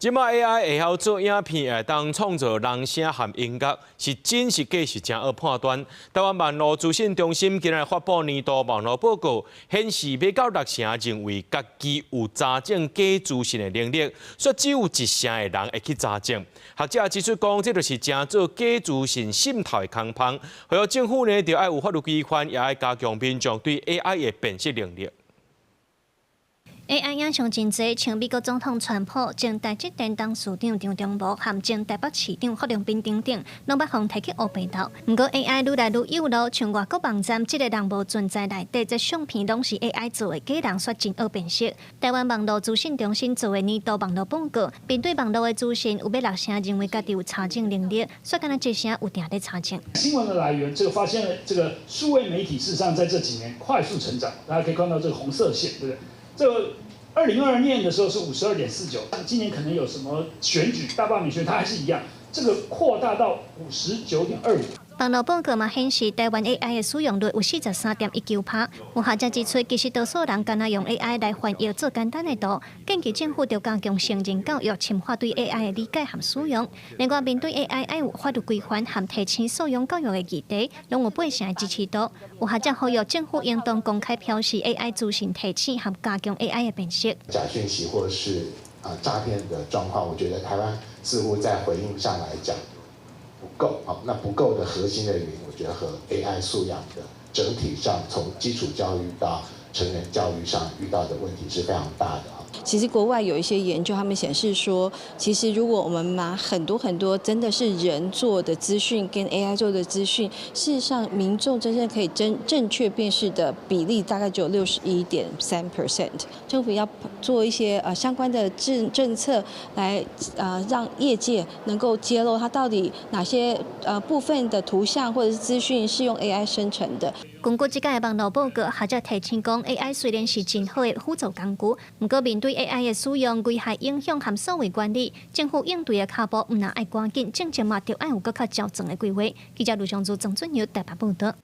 即马 AI 会晓做影片，会当创造人声和音乐，是真是假是真好判断。台湾网络资讯中心今日发布年度网络报告，显示要到6成认为家己有查证假资讯的能力，说只有1成的人会去查证。学者指出讲，这就是正做假资讯渗透的空棒，还有政府呢，就要有法律规范，也要加强民众对 AI 的辨识能力。AI 影像真济，像美国总统川普、前台积电董事长张忠谋和前台北市长霍龙斌等等，拢捌互提起黑白道。不过 AI 愈来愈有路，像外国网站这个人无存在内底，这相片拢是 AI 做的，假人说真好辨识。台湾网络资讯中心做的年度网络报告，并对网络的资讯有要6成认为家己有查证能力，说敢若1成有定在查证。新闻的来源，这个发现了这个数位媒体事实上在这几年快速成长，大家可以看到这个红色线，对不对？这个2022年的时候是52.49，今年可能有什么选举大罢免选，它还是一样，这个扩大到59.25。网络报告嘛显示，台湾 AI 的使用率有43.19%。有学者指出，其实多数人敢若用 AI 来翻译做简单的图，建议政府要加强成人教育，深化对 AI 的理解和使用。另外，面对 AI 要有法律规范和提升素养教育的议题，拢有8成的支持度。有学者呼吁政府应当公开表示 AI 资讯提升和加强 AI 的辨识。假讯息或是诈骗的状况，我觉得台湾似乎在回应上来讲不够。好，那不够的核心的原因，我觉得和 AI 素养的整体上，从基础教育到成人教育上遇到的问题是非常大的。其实国外有一些研究，他们显示说，其实如果我们把很多真的是人做的资讯跟 AI 做的资讯，事实上民众真正可以正确辨识的比例大概只有61.3%。政府要做一些相关的政策来让业界能够揭露它到底哪些部分的图像或者是资讯是用 AI 生成的。根据这届网络报告，学者提醒讲 ，AI 虽然是真好的辅助工具，不过面对 AI 的使用、危害影响和数位管理，政府应对的脚步唔能爱赶紧，政策嘛，就要有更较较正的规划。记者卢尚珠、郑俊尧台北报道。